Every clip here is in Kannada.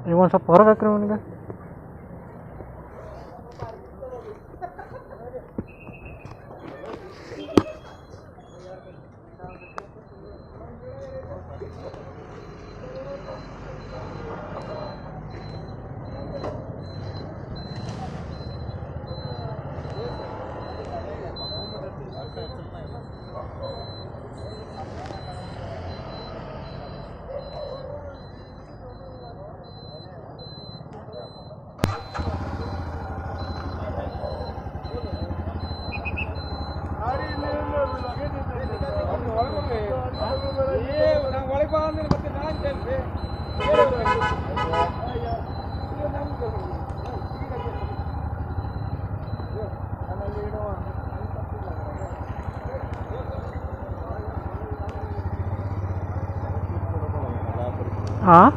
ಈಗ ಒಂದು ಸ್ವಲ್ಪ ಹೊರಬೇಕ್ರಿ ಅವನಿಗೆ. ಹಾಂ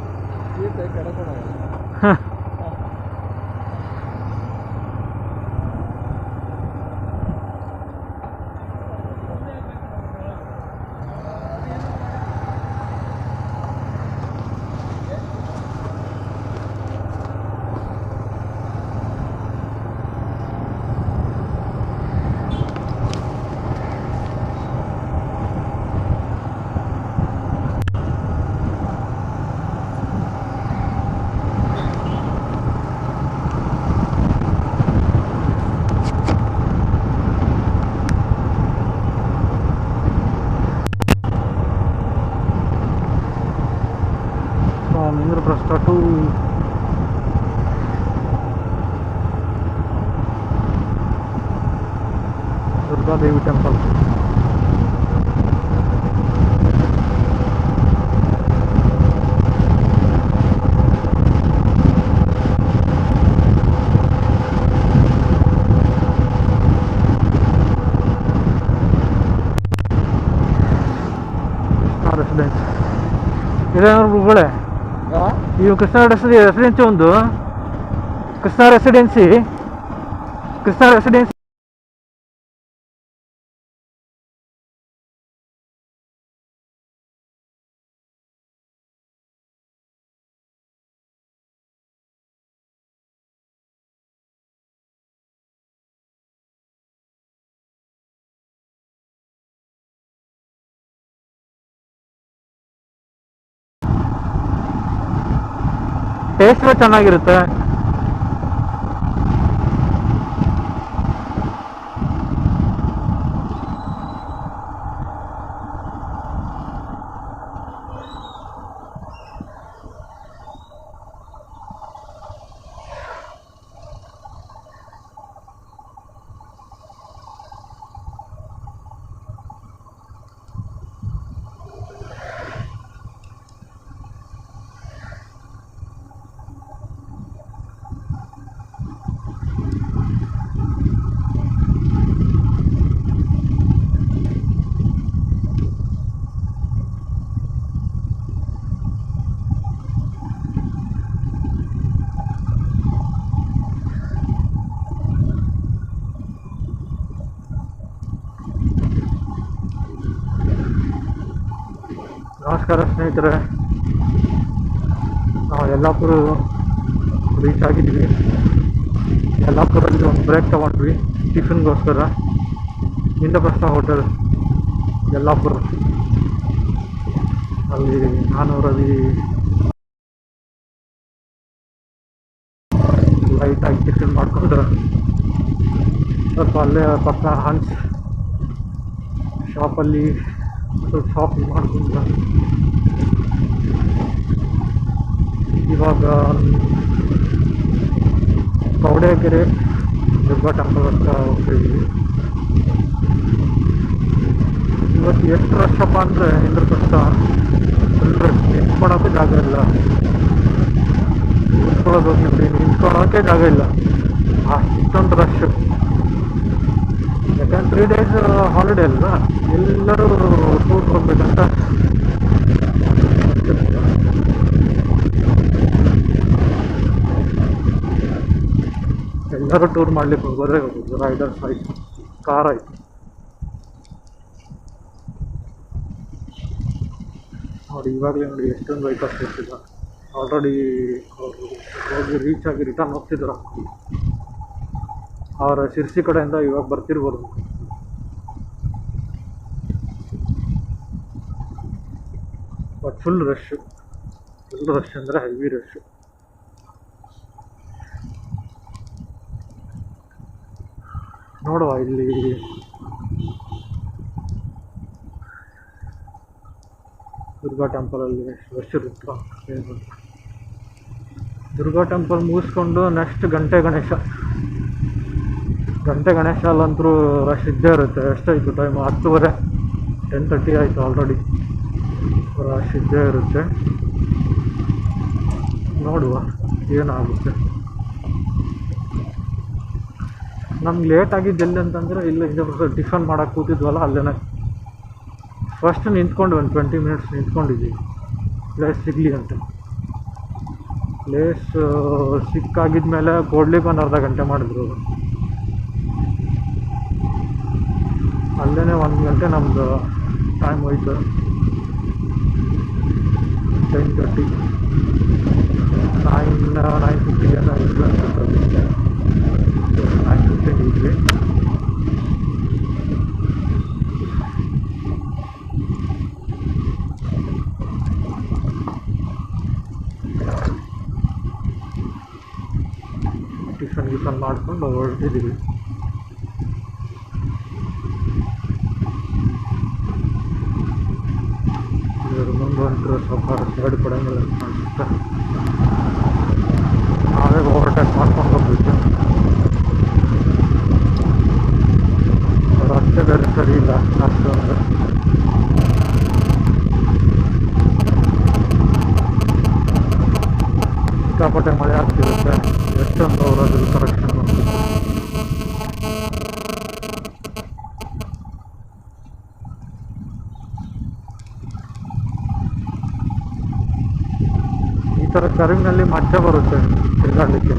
Indraprastha to Durga Devi temple. Residence. ಇದೇನಾದ್ರು ಗುಳೆ ಇವು ಕೃಷ್ಣ ರೆಸಿಡೆನ್ಸಿ ಒಂದು ಕೃಷ್ಣ ರೆಸಿಡೆನ್ಸಿ ಟೇಸ್ಟ್ ಚೆನ್ನಾಗಿರುತ್ತೆ. ನಮಸ್ಕಾರ ಸ್ನೇಹಿತರೆ, ನಾವು ಯಲ್ಲಾಪುರ ರೀಚ್ ಆಗಿದ್ವಿ. ಯಲ್ಲಾಪುರಲ್ಲಿ ಒಂದು ಬ್ರೇಕ್ ತಗೊಂಡ್ವಿ ಟಿಫಿನ್ಗೋಸ್ಕರ. ಇಂದ್ರಪ್ರಸ್ಥ ಹೋಟೆಲ್ ಯಲ್ಲಾಪುರ ಅಲ್ಲಿ ನಾನು ರವಿ ಲೈಟಾಗಿ ಟಿಫಿನ್ ಮಾಡಿಕೊಂಡು ಸ್ವಲ್ಪ ಅಲ್ಲೇ ಪಕ್ಕ ಹಂಚ್ ಶಾಪಲ್ಲಿ ಸ್ವಲ್ಪ ಶಾಪಿಂಗ್ ಮಾಡ್ಕೊಂಡು ಇವಾಗ ಕವಡೆಗೆರೆ ದುರ್ಗಾ ಟೆಂಪಲ್ ಹತ್ರ ಹೋಗ್ತಿದ್ವಿ. ಇವತ್ತು ಎಷ್ಟು ರಶಪ್ಪ ಅಂದರೆ ಇಂದ್ರಪ್ರಸ್ಥ ಫುಲ್ ರಶ್, ನಿಂತ್ಕೊಳೋಕ್ಕೆ ಜಾಗ ಇಲ್ಲ. ನಿಂತ್ಕೊಳ್ಳೋದು ನಿಂತ್ಕೊಳ್ಳೋಕ್ಕೆ ಜಾಗ ಇಲ್ಲ, ಅಷ್ಟೊಂದು ರಶ್. ಯಾಕಂದ್ರೆ 3 days ಹಾಲಿಡೇ ಅಲ್ವಾ, ಎಲ್ಲರೂ ಟೂರ್ ಹೋಗ್ಬೇಕಂತ. ಎಲ್ಲರೂ ಟೂರ್ ಮಾಡ್ಲಿಕ್ಕೆ ಹೋಗೋದ್ರೆ ಹೋಗೋದು. ರೈಡರ್ಸ್ ಆಯ್ತು, ಕಾರ್ ಆಯ್ತು. ನೋಡಿ ಇವಾಗಲೇ ನೋಡಿ ಎಷ್ಟೊಂದು ವೆಹಿಕಲ್ಸ್ ಇರ್ತಿಲ್ಲ. ಆಲ್ರೆಡಿ ಅವರು ಹೋಗಿ ರೀಚ್ ಆಗಿ ರಿಟರ್ನ್ ಹೋಗ್ತಿದ್ರು. ಅವರ ಶಿರ್ಸಿ ಕಡೆಯಿಂದ ಇವಾಗ ಬರ್ತಿರ್ಬೋದು. ಬಟ್ ಫುಲ್ ರಶ್ ಅಂದರೆ ಹೆವಿ ರಶ್. ನೋಡುವ ಇಲ್ಲಿ ದುರ್ಗಾ ಟೆಂಪಲಲ್ಲಿ ರಶ್ ಇರುತ್ತೋ. ದುರ್ಗಾ ಟೆಂಪಲ್ ಮುಗಿಸ್ಕೊಂಡು ನೆಕ್ಸ್ಟ್ ಗಂಟೆ ಗಣೇಶಲ್ಲಂತೂ ರಶ್ ಇದ್ದೇ ಇರುತ್ತೆ. ಎಷ್ಟಾಯಿತು ಟೈಮು? 10:30, 10:30 ಆಯಿತು ಆಲ್ರೆಡಿ. ರಶ್ ಇದ್ದೇ ಇರುತ್ತೆ. ನೋಡುವ ಏನಾಗುತ್ತೆ. ನಮ್ಗೆ ಲೇಟ್ ಆಗಿದ್ದು ಎಲ್ಲಿ ಅಂತಂದರೆ ಇಲ್ಲ ಟಿಫನ್ ಮಾಡೋಕ್ಕೆ ಕೂತಿದ್ವಲ್ಲ ಅಲ್ಲೇ ಫಸ್ಟ್ ನಿಂತ್ಕೊಂಡು ಒಂದು 20 ಮಿನಿಟ್ಸ್ ನಿಂತ್ಕೊಂಡಿದ್ವಿ ಪ್ಲೇಸ್ ಸಿಗಲಿ ಅಂತ. ಪ್ಲೇಸ್ ಸಿಕ್ಕಾಗಿದ್ಮೇಲೆ ಕೊಡ್ಲಿಕ್ಕೆ ಒಂದು ಅರ್ಧ ಗಂಟೆ ಮಾಡಿದ್ರು. ಅಲ್ಲೇ 1 ಗಂಟೆ ನಮ್ಮದು ಟೈಮ್ ಹೋಯ್ತು. 10:30, 9:50 ಏನೋ ಇದ್ವಿ ಅನ್ಸುತ್ತೆ. 9:50 ಇದ್ವಿ. ಟಿಫನ್ ಮಾಡ್ಕೊಂಡು ಹೊರಟಿದ್ದೀವಿ. ಇದ್ರ ಮುಂದೆ ಹೊಂಟ್ರೆ ಸ್ವಲ್ಪ ಸೈಡ್ ಕೊಡಂಗಿಲ್ಲ ಅನಿಸುತ್ತೆ. ನಾವೇ ಓವರ್ಟೇಕ್ ಮಾಡ್ಕೊಂಡು ಹೋಗ್ಬೇಕು. ರಸ್ತೆ ಬೇರೆ ಸರಿ ಇಲ್ಲ ಅಷ್ಟೊಂದು. ಸಿಕ್ಕಾಪಟ್ಟೆ ಮಳೆ ಆಗ್ತಿರುತ್ತೆ. ಎಷ್ಟೊಂದು ಅವರದ್ದು ಕರೆಕ್ಷನ್. ಈ ಥರ ಕರ್ವಿನಲ್ಲಿ ಮಜಾ ಬರುತ್ತೆ ತಿರುಗಾಡಲಿಕ್ಕೆ.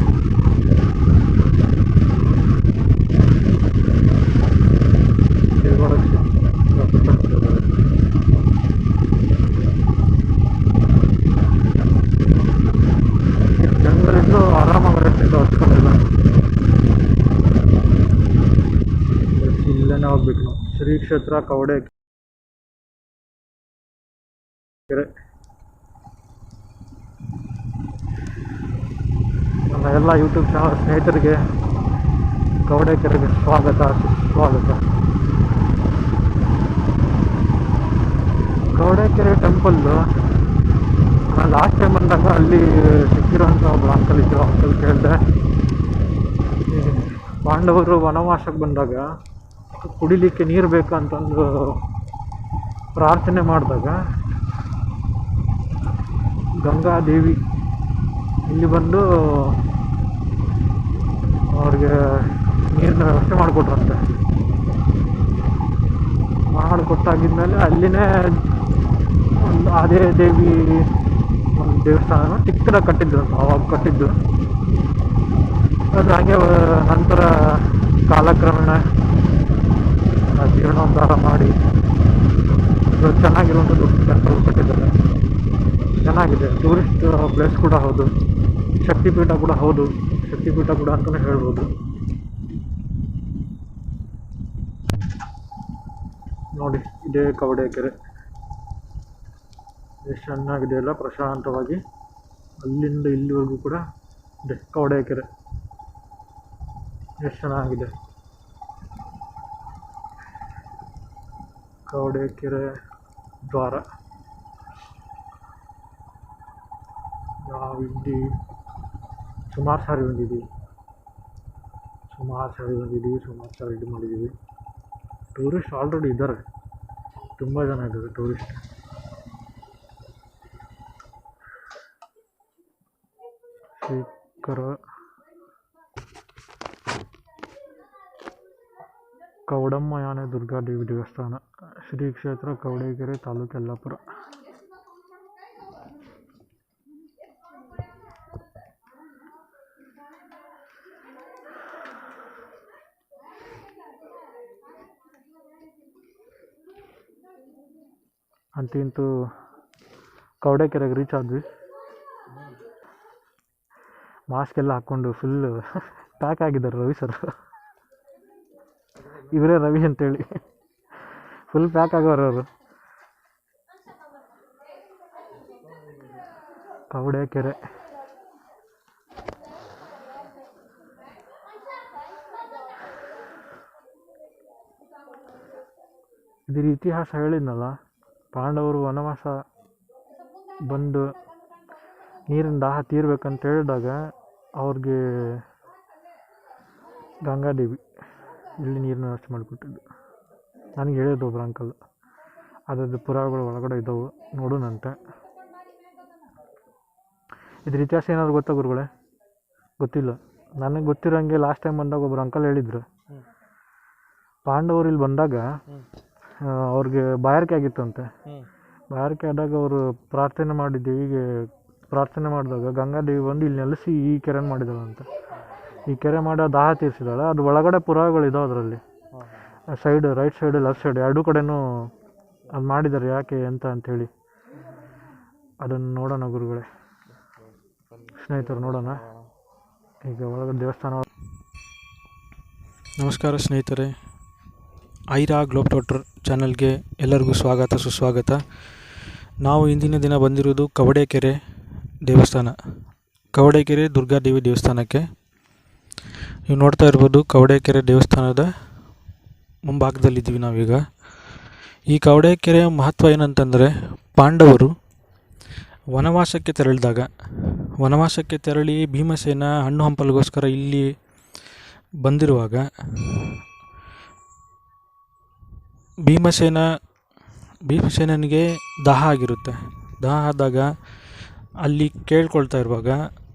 ಜನಗಳಿಂದ ಆರಾಮಾಗಿರುತ್ತೆ ಹಚ್ಕೊಂಡಿಲ್ಲ. ಇಲ್ಲೇ ಹೋಗ್ಬೇಕು ನಾವು. ಶ್ರೀ ಕ್ಷೇತ್ರ ಕವಡೆಕೆರೆ. ನನ್ನ ಎಲ್ಲ ಯೂಟ್ಯೂಬ್ ಚಾನಲ್ ಸ್ನೇಹಿತರಿಗೆ ಕವಡೆಕೆರೆಗೆ ಸ್ವಾಗತ. ಕವಡೆಕೆರೆ ಟೆಂಪಲ್ಲು ನಾನು ಲಾಸ್ಟ್ ಟೈಮ್ ಬಂದಾಗ ಅಲ್ಲಿ ಸಿಕ್ಕಿರೋಂಥ ಒಬ್ಬರು ಅಂಕಲ್ ಇದ್ದರು. ಅಂಕಲ್ ಕೇಳಿದೆ, ಪಾಂಡವರು ವನವಾಸಕ್ಕೆ ಬಂದಾಗ ಕುಡಿಲಿಕ್ಕೆ ನೀರು ಬೇಕಂತಂದು ಪ್ರಾರ್ಥನೆ ಮಾಡಿದಾಗ ಗಂಗಾದೇವಿ ಇಲ್ಲಿ ಬಂದು ಅವ್ರಿಗೆ ನೀರಿನ ವ್ಯವಸ್ಥೆ ಮಾಡಿಕೊಟ್ರಂತೆ. ಮಾಡಿಕೊಟ್ಟಾಗಿದ್ಮೇಲೆ ಅಲ್ಲಿನೇ ಒಂದು ಅದೇ ದೇವಿ ಒಂದು ದೇವಸ್ಥಾನ ಚಿಕ್ಕದಾಗಿ ಕಟ್ಟಿದ್ರು ಅಂತ ಅವಾಗ ಕಟ್ಟಿದ್ದು. ಅದು ಹಾಗೆ ನಂತರ ಕಾಲಕ್ರಮೇಣ ಜೀರ್ಣೋದ್ಧಾರ ಮಾಡಿ ಚೆನ್ನಾಗಿರುವಂಥ ದೊಡ್ಡ ಟೆಂಪಲ್ ಕಟ್ಟಿದ್ದಾರೆ. ಚೆನ್ನಾಗಿದೆ. ಟೂರಿಸ್ಟ್ ಪ್ಲೇಸ್ ಕೂಡ ಹೌದು, ಶಕ್ತಿಪೀಠ ಕೂಡ ಹೌದು. ಶಕ್ತಿಪೀಠ ಕೂಡ ಅಂತಲೇ ಹೇಳ್ಬೋದು. ನೋಡಿ ಇದೇ ಕವಡೆಕೆರೆ. ಎಷ್ಟು ಚೆನ್ನಾಗಿದೆ ಅಲ್ಲ, ಪ್ರಶಾಂತವಾಗಿ. ಅಲ್ಲಿಂದ ಇಲ್ಲಿವರೆಗೂ ಕೂಡ ಇದೆ ಕವಡೆಕೆರೆ. ಎಷ್ಟು ಚೆನ್ನಾಗಿದೆ ಕವಡೆಕೆರೆ ದ್ವಾರ. ನಾವಿಲ್ಲಿ ಸುಮಾರು ಸಾರಿ ಬಂದಿದ್ದೀವಿ, ಸುಮಾರು ಸಾರಿ ಇದು ಮಾಡಿದ್ದೀವಿ. ಟೂರಿಸ್ಟ್ ಆಲ್ರೆಡಿ ಇದ್ದಾರೆ, ತುಂಬ ಜನ ಇದ್ದಾರೆ ಟೂರಿಸ್ಟ್. ಶ್ರೀಕರ ಕವಡಮ್ಮ ಯಾನೆ ದುರ್ಗಾದೇವಿ ದೇವಸ್ಥಾನ, ಶ್ರೀ ಕ್ಷೇತ್ರ ಕವಡೆಕೆರೆ, ತಾಲೂಕು ಯಲ್ಲಾಪುರ. ಅಂತೂ ಕವಡೆಕೆರೆಗೆ ರೀಚ್ ಆದ್ವಿ. ಮಾಸ್ಕ್ ಎಲ್ಲ ಹಾಕ್ಕೊಂಡು ಫುಲ್ಲು ಪ್ಯಾಕ್ ಆಗಿದ್ದಾರೆ ರವಿ ಸರ್. ಇವರೇ ರವಿ ಅಂತೇಳಿ ಫುಲ್ ಪ್ಯಾಕ್ ಆಗೋರು ಅವರು. ಕವಡೆ ಕೆರೆ ಇದ್ರ ಇತಿಹಾಸ ಹೇಳಿದ್ನಲ್ಲ, ಪಾಂಡವರು ವನವಾಸ ಬಂದು ನೀರಿನ ದಾಹ ತೀರ್ಬೇಕಂತ ಹೇಳಿದಾಗ ಅವ್ರಿಗೆ ಗಂಗಾದೇವಿ ಇಲ್ಲಿ ನೀರಿನ ವ್ಯವಸ್ಥೆ ಮಾಡಿಕೊಟ್ಟಿದ್ದು. ನನಗೆ ಹೇಳಿದ್ದು ಒಬ್ರು ಅಂಕಲ್. ಅದ್ರದ್ದು ಪುರಾವೆಗಳು ಒಳಗಡೆ ಇದ್ದವು, ನೋಡೋಣಂತೆ. ಇದ್ರ ಇತಿಹಾಸ ಏನಾದ್ರು ಗೊತ್ತಾ ಗುರುಗಳೇ? ಗೊತ್ತಿಲ್ಲ. ನನಗೆ ಗೊತ್ತಿರೋಂಗೆ ಲಾಸ್ಟ್ ಟೈಮ್ ಬಂದಾಗ ಒಬ್ರು ಅಂಕಲ್ ಹೇಳಿದ್ರು, ಪಾಂಡವರು ಇಲ್ಲಿ ಬಂದಾಗ ಅವ್ರಿಗೆ ಬಾಯಾರಿಕೆ ಆಗಿತ್ತಂತೆ. ಬಾಯಾರಿಕೆ ಆದಾಗ ಅವರು ಪ್ರಾರ್ಥನೆ ಮಾಡಿ ದೇವಿಗೆ ಪ್ರಾರ್ಥನೆ ಮಾಡಿದಾಗ ಗಂಗಾದೇವಿ ಬಂದು ಇಲ್ಲಿ ನೆಲೆಸಿ ಈ ಕೆರೆ ಮಾಡಿದಾಳಂತೆ. ಈ ಕೆರೆ ಮಾಡಿ ದಾಹ ತೀರಿಸಿದಾಳೆ. ಅದು ಒಳಗಡೆ ಪುರಾವೆಗಳಿದಾವೆ ಅದರಲ್ಲಿ. Side, right side, left side ಎರಡೂ ಕಡೆನೂ ಅದು ಮಾಡಿದ್ದಾರೆ. ಯಾಕೆ ಅಂತ ಅಂಥೇಳಿ ಅದನ್ನು ನೋಡೋಣ ಗುರುಗಳೇ, ಸ್ನೇಹಿತರು, ನೋಡೋಣ. ಈಗ ಒಳಗಡೆ ದೇವಸ್ಥಾನ. ನಮಸ್ಕಾರ ಸ್ನೇಹಿತರೆ, ಐರಾ ಗ್ಲೋಬ್ ಟ್ರಾಟರ್ ಚಾನಲ್ಗೆ ಎಲ್ಲರಿಗೂ ಸ್ವಾಗತ, ಸುಸ್ವಾಗತ. ನಾವು ಇಂದಿನ ದಿನ ಬಂದಿರೋದು ಕವಡೆಕೆರೆ ದೇವಸ್ಥಾನ, ಕವಡೆಕೆರೆ ದುರ್ಗಾದೇವಿ ದೇವಸ್ಥಾನಕ್ಕೆ. ನೀವು ನೋಡ್ತಾ ಇರ್ಬೋದು, ಕವಡೆಕೆರೆ ದೇವಸ್ಥಾನದ ಮುಂಭಾಗದಲ್ಲಿದ್ದೀವಿ ನಾವೀಗ. ಈ ಕವಡೆಕೆರೆಯ ಮಹತ್ವ ಏನಂತಂದರೆ, ಪಾಂಡವರು ವನವಾಸಕ್ಕೆ ತೆರಳಿ ಭೀಮಸೇನ ಹಣ್ಣು ಹಂಪಲಿಗೋಸ್ಕರ ಇಲ್ಲಿ ಬಂದಿರುವಾಗ ಭೀಮಸೇನಿಗೆ ದಾಹ ಆಗಿರುತ್ತೆ. ದಾಹ ಆದಾಗ ಅಲ್ಲಿ ಕೇಳ್ಕೊಳ್ತಾ ಇರುವಾಗ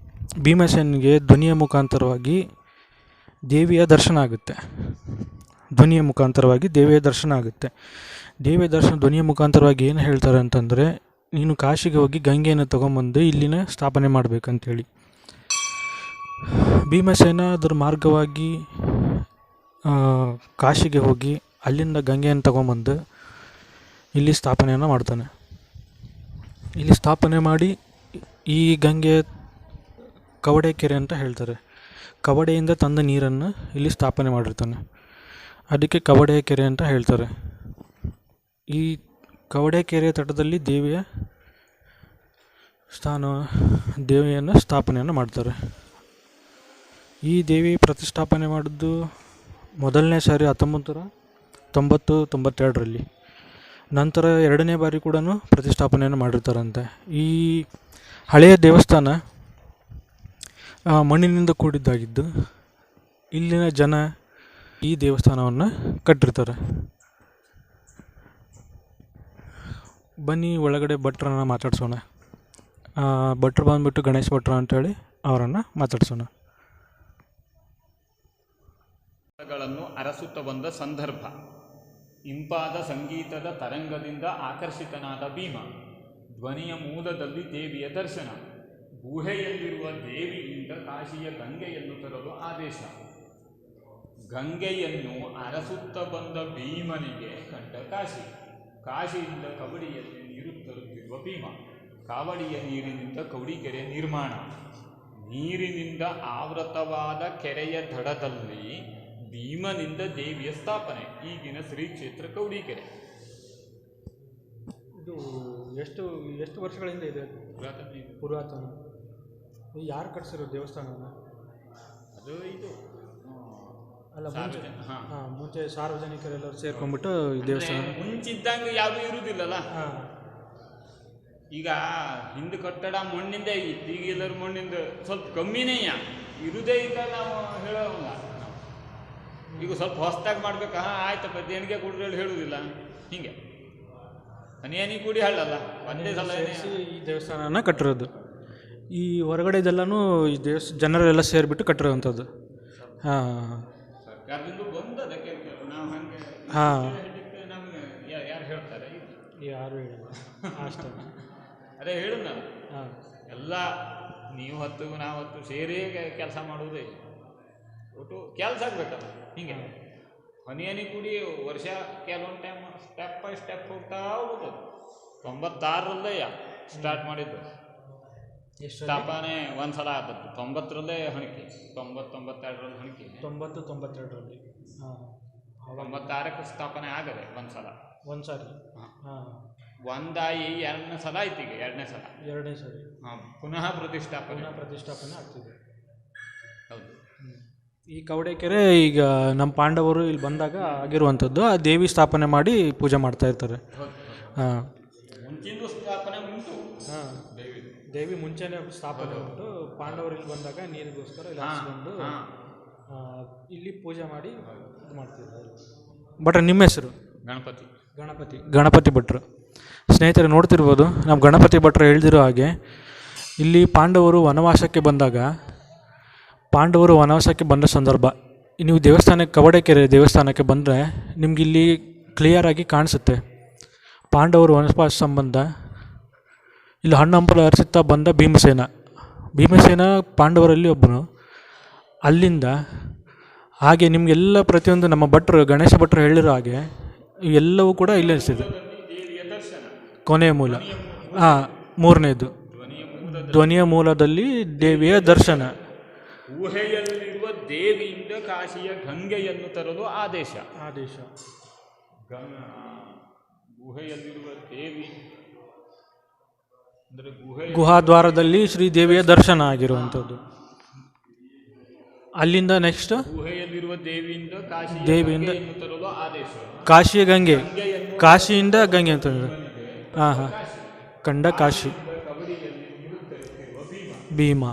ಭೀಮಸೇನಿಗೆ ಧ್ವನಿಯ ಮುಖಾಂತರವಾಗಿ ದೇವಿಯ ದರ್ಶನ ಆಗುತ್ತೆ. ಧ್ವನಿಯ ಧ್ವನಿಯ ಮುಖಾಂತರವಾಗಿ ಏನು ಹೇಳ್ತಾರೆ ಅಂತಂದರೆ, ನೀನು ಕಾಶಿಗೆ ಹೋಗಿ ಗಂಗೆಯನ್ನು ತೊಗೊಂಬಂದು ಇಲ್ಲಿನ ಸ್ಥಾಪನೆ ಮಾಡಬೇಕಂತೇಳಿ. ಭೀಮಸೇನ ಅದರ ಮಾರ್ಗವಾಗಿ ಕಾಶಿಗೆ ಹೋಗಿ ಅಲ್ಲಿಂದ ಗಂಗೆಯನ್ನು ತಗೊಂಬಂದು ಇಲ್ಲಿ ಸ್ಥಾಪನೆಯನ್ನು ಮಾಡ್ತಾನೆ. ಇಲ್ಲಿ ಸ್ಥಾಪನೆ ಮಾಡಿ ಈ ಗಂಗೆ ಕವಡೆಕೆರೆ ಅಂತ ಹೇಳ್ತಾರೆ. ಕವಡೆಯಿಂದ ತಂದ ನೀರನ್ನು ಇಲ್ಲಿ ಸ್ಥಾಪನೆ ಮಾಡಿರ್ತಾನೆ. ಅದಕ್ಕೆ ಕವಡೆಕೆರೆ ಅಂತ ಹೇಳ್ತಾರೆ. ಈ ಕವಡೆಕೆರೆ ತಟದಲ್ಲಿ ದೇವಿಯನ್ನು ಸ್ಥಾಪನೆಯನ್ನು ಮಾಡ್ತಾರೆ. ಈ ದೇವಿ ಪ್ರತಿಷ್ಠಾಪನೆ ಮಾಡಿದ್ದು ಮೊದಲನೇ ಸಾರಿ 1992ರಲ್ಲಿ. ನಂತರ ಎರಡನೇ ಬಾರಿ ಕೂಡ ಪ್ರತಿಷ್ಠಾಪನೆಯನ್ನು ಮಾಡಿರ್ತಾರಂತೆ. ಈ ಹಳೆಯ ದೇವಸ್ಥಾನ ಮಣ್ಣಿನಿಂದ ಕೂಡಿದ್ದಾಗಿದ್ದು ಇಲ್ಲಿನ ಜನ ಈ ದೇವಸ್ಥಾನವನ್ನು ಕಟ್ಟಿರ್ತಾರೆ. ಬನ್ನಿ ಒಳಗಡೆ ಭಟ್ರನ್ನ ಮಾತಾಡ್ಸೋಣ. ಭಟ್ರು ಬಂದುಬಿಟ್ಟು ಗಣೇಶ್ ಭಟ್ರು ಅಂತೇಳಿ ಅವರನ್ನು ಮಾತಾಡ್ಸೋಣ. ಗಳನ್ನು ಅರಸುತ್ತ ಬಂದ ಸಂದರ್ಭ. ಇಂಪಾದ ಸಂಗೀತದ ತರಂಗದಿಂದ ಆಕರ್ಷಿತನಾದ ಭೀಮ. ಧ್ವನಿಯ ಮೂಲದಲ್ಲಿ ದೇವಿಯ ದರ್ಶನ. ಗುಹೆಯಲ್ಲಿರುವ ದೇವಿಯಿಂದ ಕಾಶಿಯ ಗಂಗೆಯನ್ನು ತರಲು ಆದೇಶ. ಗಂಗೆಯನ್ನು ಅರಸುತ್ತ ಬಂದ ಭೀಮನಿಗೆ ಕಂಡ ಕಾಶಿ. ಕಾಶಿಯಿಂದ ಕವಡಿಯಲ್ಲಿ ನೀರು ತರುತ್ತಿರುವ ಭೀಮ. ಕಾವಡಿಯ ನೀರಿನಿಂದ ಕವಡಿಕೆರೆ ನಿರ್ಮಾಣ. ನೀರಿನಿಂದ ಆವೃತವಾದ ಕೆರೆಯ ದಡದಲ್ಲಿ ಭೀಮನಿಂದ ದೇವಿಯ ಸ್ಥಾಪನೆ. ಈಗಿನ ಶ್ರೀ ಕ್ಷೇತ್ರ ಕವಡಿಕೆರೆ. ಇದು ಎಷ್ಟು ವರ್ಷಗಳಿಂದ ಇದೆ? ಪುರಾತನ. ಯಾರು ಕಟ್ಸಿರೋ ದೇವಸ್ಥಾನನ? ಅದು ಇದು ಅಲ್ಲ, ಮುಂಚೆ ಸಾರ್ವಜನಿಕರೆಲ್ಲರೂ ಸೇರ್ಕೊಂಡ್ಬಿಟ್ಟು ಈ ದೇವಸ್ಥಾನ ಮುಂಚಿದ್ದಂಗೆ ಯಾವುದೂ ಇರುವುದಿಲ್ಲಲ್ಲ. ಈಗ ಹಿಂದೆ ಕಟ್ಟಡ ಮಣ್ಣಿಂದ ಇತ್ತು, ಈಗ ಎಲ್ಲರೂ ಮಣ್ಣಿಂದ ಸ್ವಲ್ಪ ಕಮ್ಮಿನೇ ಇರುವುದೇ ಇಲ್ಲ. ನಾವು ಹೇಳೋಲ್ಲ, ಈಗ ಸ್ವಲ್ಪ ಹೊಸದಾಗಿ ಮಾಡ್ಬೇಕಾ, ಆಯ್ತಪ್ಪ ದೇಣಿಗೆ ಕೊಡ್ರಿ ಹೇಳುವುದಿಲ್ಲ. ಹೀಗೆ ಹನಿ ಕೂಡಿ ಹೇಳಲ್ಲ, ಒಂದೇ ಸಲ ಈ ದೇವಸ್ಥಾನನ ಕಟ್ಟಿರೋದು. ಈ ಹೊರಗಡೆದೆಲ್ಲನೂ ಈ ಜನರೆಲ್ಲ ಸೇರಿಬಿಟ್ಟು ಕಟ್ಟಿರೋವಂಥದ್ದು. ಸರ್ಕಾರದಿಂದ ಬಂದದಕ್ಕೆ ನಾವು ಹಂಗೆ ನಮ್ಗೆ ಯಾರು ಹೇಳ್ತಾರೆ? ಯಾರು ಹೇಳಲ್ಲ ಅಷ್ಟೇ. ಅದೇ ಹೇಳು ನಾನು, ಎಲ್ಲ ನೀವು ಹೊತ್ತು ನಾವು ಹೊತ್ತು ಸೇರಿ ಕೆಲಸ ಮಾಡುವುದೇ. ಒಟ್ಟು ಕೆಲಸ ಆಗ್ಬೇಕಲ್ಲ. ಹೀಗೆ ಹನಿ ಕೂಡಿ ವರ್ಷ ಕೆಲವೊಂದು ಟೈಮ್ ಸ್ಟೆಪ್ ಬೈ ಸ್ಟೆಪ್ ಹೋಗ್ತಾ ಹೋಗೋದು. 96ರಲ್ಲೇ ಸ್ಟಾರ್ಟ್ ಮಾಡಿದ್ದು. ಎಷ್ಟು ಸ್ಥಾಪನೆ ಒಂದ್ಸಲ ಆದದ್ದು 90ರಲ್ಲೇ ಹಣಿಕೆ, 92ರಲ್ಲಿ ಹಣಿಕೆ, 92ರಲ್ಲಿ. ಹಾಂ, 96ಕ್ಕೆ ಸ್ಥಾಪನೆ ಆಗದೆ ಒಂದ್ಸಲ. ಒಂದು ಸಾರಿ. ಹಾಂ, ಒಂದಾಗಿ ಎರಡನೇ ಸಲ ಆಯ್ತು. ಈಗ ಎರಡನೇ ಸರಿ. ಹಾಂ, ಪುನಃ ಪ್ರತಿಷ್ಠಾಪನೆ ಆಗ್ತಿದೆ. ಹೌದು. ಈ ಕವಡೆಕೆರೆ ಈಗ ನಮ್ಮ ಪಾಂಡವರು ಇಲ್ಲಿ ಬಂದಾಗ ಆಗಿರುವಂಥದ್ದು. ಆ ದೇವಿ ಸ್ಥಾಪನೆ ಮಾಡಿ ಪೂಜೆ ಮಾಡ್ತಾ ಇರ್ತಾರೆ. ಹಾಂ, ಮುಂಚಿನ ಸ್ಥಾಪನೆ ಉಂಟು. ಹಾಂ, ದೇವಿ ಮುಂಚೆನೇ ಸ್ಥಾಪನೆ ಉಂಟು. ಪಾಂಡವರು ಇಲ್ಲಿ ಬಂದಾಗ ನೀರಿಗೋಸ್ಕರ ಇಲ್ಲಿ ಹಾಸ್ಕೊಂಡು ಇಲ್ಲಿ ಪೂಜೆ ಮಾಡಿ ಇದು ಮಾಡ್ತಿದ್ದಾರೆ. ಬಟ್ ನಿಮ್ಮ ಹೆಸರು? ಗಣಪತಿ ಭಟ್ರು. ಸ್ನೇಹಿತರೆ, ನೋಡ್ತಿರ್ಬೋದು ನಮ್ಮ ಗಣಪತಿ ಭಟ್ರು ಹೇಳ್ದಿರೋ ಹಾಗೆ ಇಲ್ಲಿ ಪಾಂಡವರು ವನವಾಸಕ್ಕೆ ಬಂದ ಸಂದರ್ಭ ನೀವು ಕವಡೆಕೆರೆ ದೇವಸ್ಥಾನಕ್ಕೆ ಬಂದರೆ ನಿಮ್ಗೆ ಇಲ್ಲಿ ಕ್ಲಿಯರಾಗಿ ಕಾಣಿಸುತ್ತೆ. ಪಾಂಡವರು ವನವಾಸ ಸಂಬಂಧ ಇಲ್ಲಿ ಹಣ್ಣು ಹಂಪಲು ಅರಸುತ್ತಾ ಬಂದ ಭೀಮಸೇನ ಪಾಂಡವರಲ್ಲಿ ಒಬ್ಬನು. ಅಲ್ಲಿಂದ ಹಾಗೆ ನಿಮಗೆಲ್ಲ ಪ್ರತಿಯೊಂದು ನಮ್ಮ ಗಣೇಶ ಭಟ್ರು ಹೇಳಿರೋ ಹಾಗೆ ಇವೆಲ್ಲವೂ ಕೂಡ ಇಲ್ಲಿ ಅನಿಸ್ತಿದೆ. ಕೊನೆಯ ಮೂಲ, ಹಾಂ, ಮೂರನೇದು ಧ್ವನಿಯ ಮೂಲದಲ್ಲಿ ದೇವಿಯ ದರ್ಶನ. ಊಹೆಯಲ್ಲಿರುವ ದೇವಿಯಿಂದ ಕಾಶಿಯ ಗಂಗೆಯನ್ನು ತರಲು ಆದೇಶ. ಊಹೆಯಲ್ಲಿರುವ ದೇವಿ ಅಂದರೆ ಗುಹಾದ್ವಾರದಲ್ಲಿ ಶ್ರೀದೇವಿಯ ದರ್ಶನ ಆಗಿರುವಂಥದ್ದು. ಅಲ್ಲಿಂದ ನೆಕ್ಸ್ಟ್ ಊಹೆಯಲ್ಲಿರುವ ದೇವಿಯಿಂದ ತರಲು ಆದೇಶ. ಕಾಶಿಯ ಗಂಗೆ, ಕಾಶಿಯಿಂದ ಗಂಗೆ ಅಂತಂದ್ರೆ ಹಾಂ ಹಾಂ, ಕಂಡ ಕಾಶಿ ಭೀಮ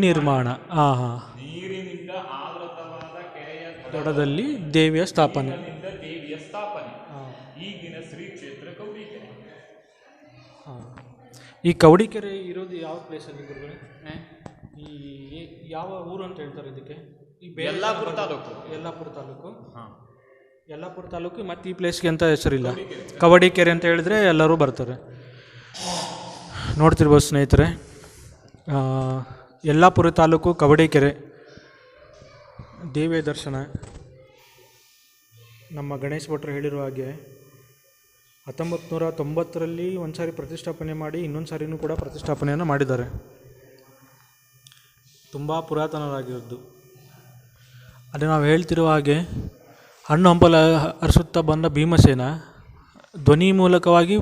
ನಿರ್ಮಾಣ. ಹಾಂ ಹಾಂ, ನೀರಿನಿಂದ ಆವೃತವಾದ ಕೆರೆಯ ದಡದಲ್ಲಿ ದೇವಿಯ ಸ್ಥಾಪನೆ. ಈಗಿನ ಶ್ರೀ ಕ್ಷೇತ್ರ ಕೌಡಿಕೆರೆ. ಹಾಂ, ಈ ಕೌಡಿಕೆರೆ ಇರೋದು ಯಾವ ಪ್ಲೇಸಲ್ಲಿ ಗುರುಗಳೇ? ಈ ಯಾವ ಊರು ಅಂತ ಹೇಳ್ತಾರೆ ಇದಕ್ಕೆ? ಈ ಯಲ್ಲಾಪುರ ತಾಲೂಕು. ಹಾಂ, ಯಲ್ಲಾಪುರ ತಾಲೂಕು. ಮತ್ತು ಈ ಪ್ಲೇಸ್ಗೆ ಅಂತ ಹೆಸರಿಲ್ಲ, ಕವಡಿಕೆರೆ ಅಂತ ಹೇಳಿದ್ರೆ ಎಲ್ಲರೂ ಬರ್ತಾರೆ. ನೋಡ್ತಿರ್ಬೋದು ಸ್ನೇಹಿತರೆ, ಯಲ್ಲಾಪುರ ತಾಲೂಕು ಕವಡಿಕೆರೆ ದೇವಿಯ ದರ್ಶನ. ನಮ್ಮ ಗಣೇಶ ಭಟ್ರು ಹೇಳಿರುವ ಹಾಗೆ 1990ರಲ್ಲಿ ಒಂದು ಸಾರಿ ಪ್ರತಿಷ್ಠಾಪನೆ ಮಾಡಿ ಇನ್ನೊಂದು ಸಾರಿನೂ ಕೂಡ ಪ್ರತಿಷ್ಠಾಪನೆಯನ್ನು ಮಾಡಿದ್ದಾರೆ. ತುಂಬ ಪುರಾತನರಾಗಿರೋದು. ಅದೇ ನಾವು ಹೇಳ್ತಿರುವ ಹಾಗೆ ಹಣ್ಣು ಹಂಪಲ ಅರಸುತ್ತಾ ಬಂದ ಭೀಮಸೇನ ಧ್ವನಿ ಮೂಲಕವಾಗಿ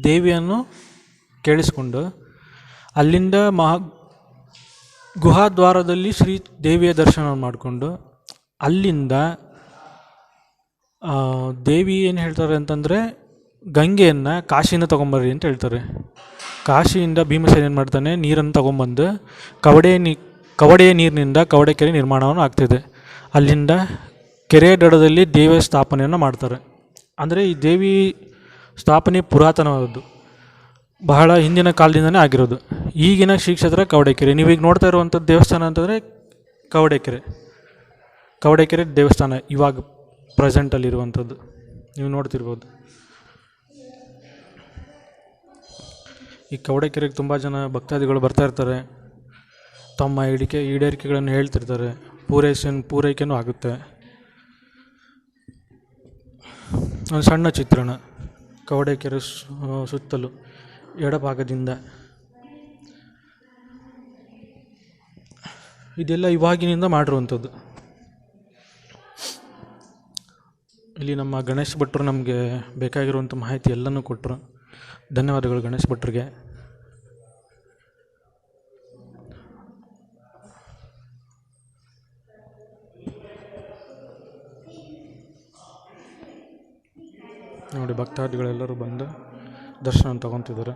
ದೇವಿಯನ್ನು ಕೇಳಿಸಿಕೊಂಡು ಅಲ್ಲಿಂದ ಗುಹಾದ್ವಾರದಲ್ಲಿ ಶ್ರೀ ದೇವಿಯ ದರ್ಶನ ಮಾಡಿಕೊಂಡು ಅಲ್ಲಿಂದ ದೇವಿ ಏನು ಹೇಳ್ತಾರೆ ಅಂತಂದರೆ ಗಂಗೆಯನ್ನು ಕಾಶಿಯಿಂದ ತೊಗೊಂಬರ್ರಿ ಅಂತ ಹೇಳ್ತಾರೆ. ಕಾಶಿಯಿಂದ ಭೀಮಸೇನ ಏನು ಮಾಡ್ತಾನೆ, ನೀರನ್ನು ತೊಗೊಂಬಂದು ಕವಡೆಯ ನೀರಿನಿಂದ ಕವಡೆಕೆರೆ ನಿರ್ಮಾಣವನ್ನು ಆಗ್ತಿದೆ. ಅಲ್ಲಿಂದ ಕೆರೆ ದಡದಲ್ಲಿ ದೇವಿಯ ಸ್ಥಾಪನೆಯನ್ನು ಮಾಡ್ತಾರೆ. ಅಂದರೆ ಈ ದೇವಿ ಸ್ಥಾಪನೆ ಪುರಾತನವಾದದ್ದು, ಬಹಳ ಹಿಂದಿನ ಕಾಲದಿಂದನೇ ಆಗಿರೋದು. ಈಗಿನ ಶ್ರೀ ಕ್ಷೇತ್ರ ಕವಡೆಕೆರೆ. ನೀವೀಗ ನೋಡ್ತಾ ಇರುವಂಥದ್ದು ದೇವಸ್ಥಾನ ಅಂತಂದರೆ ಕವಡೆಕೆರೆ ದೇವಸ್ಥಾನ ಇವಾಗ ಪ್ರೆಸೆಂಟಲ್ಲಿರುವಂಥದ್ದು ನೀವು ನೋಡ್ತಿರ್ಬೋದು. ಈ ಕವಡೆಕೆರೆಗೆ ತುಂಬ ಜನ ಭಕ್ತಾದಿಗಳು ಬರ್ತಾ ಇರ್ತಾರೆ, ತಮ್ಮ ಈಡೇರಿಕೆಗಳನ್ನು ಹೇಳ್ತಿರ್ತಾರೆ, ಪೂರೈಕೆನೂ ಆಗುತ್ತೆ. ಒಂದು ಸಣ್ಣ ಚಿತ್ರಣ ಕವಡೆಕೆರೆ ಸುತ್ತಲೂ ಎಡಭಾಗದಿಂದ. ಇದೆಲ್ಲ ಇವಾಗಿನಿಂದ ಮಾಡಿರುವಂಥದ್ದು. ಇಲ್ಲಿ ನಮ್ಮ ಗಣೇಶ ಭಟ್ರು ನಮಗೆ ಬೇಕಾಗಿರುವಂಥ ಮಾಹಿತಿ ಎಲ್ಲನೂ ಕೊಟ್ಟರು. ಧನ್ಯವಾದಗಳು ಗಣೇಶ ಭಟ್ರಿಗೆ. ನೋಡಿ, ಭಕ್ತಾದಿಗಳೆಲ್ಲರೂ ಬಂದು ದರ್ಶನ ತಗೊತಿದ್ದಾರೆ.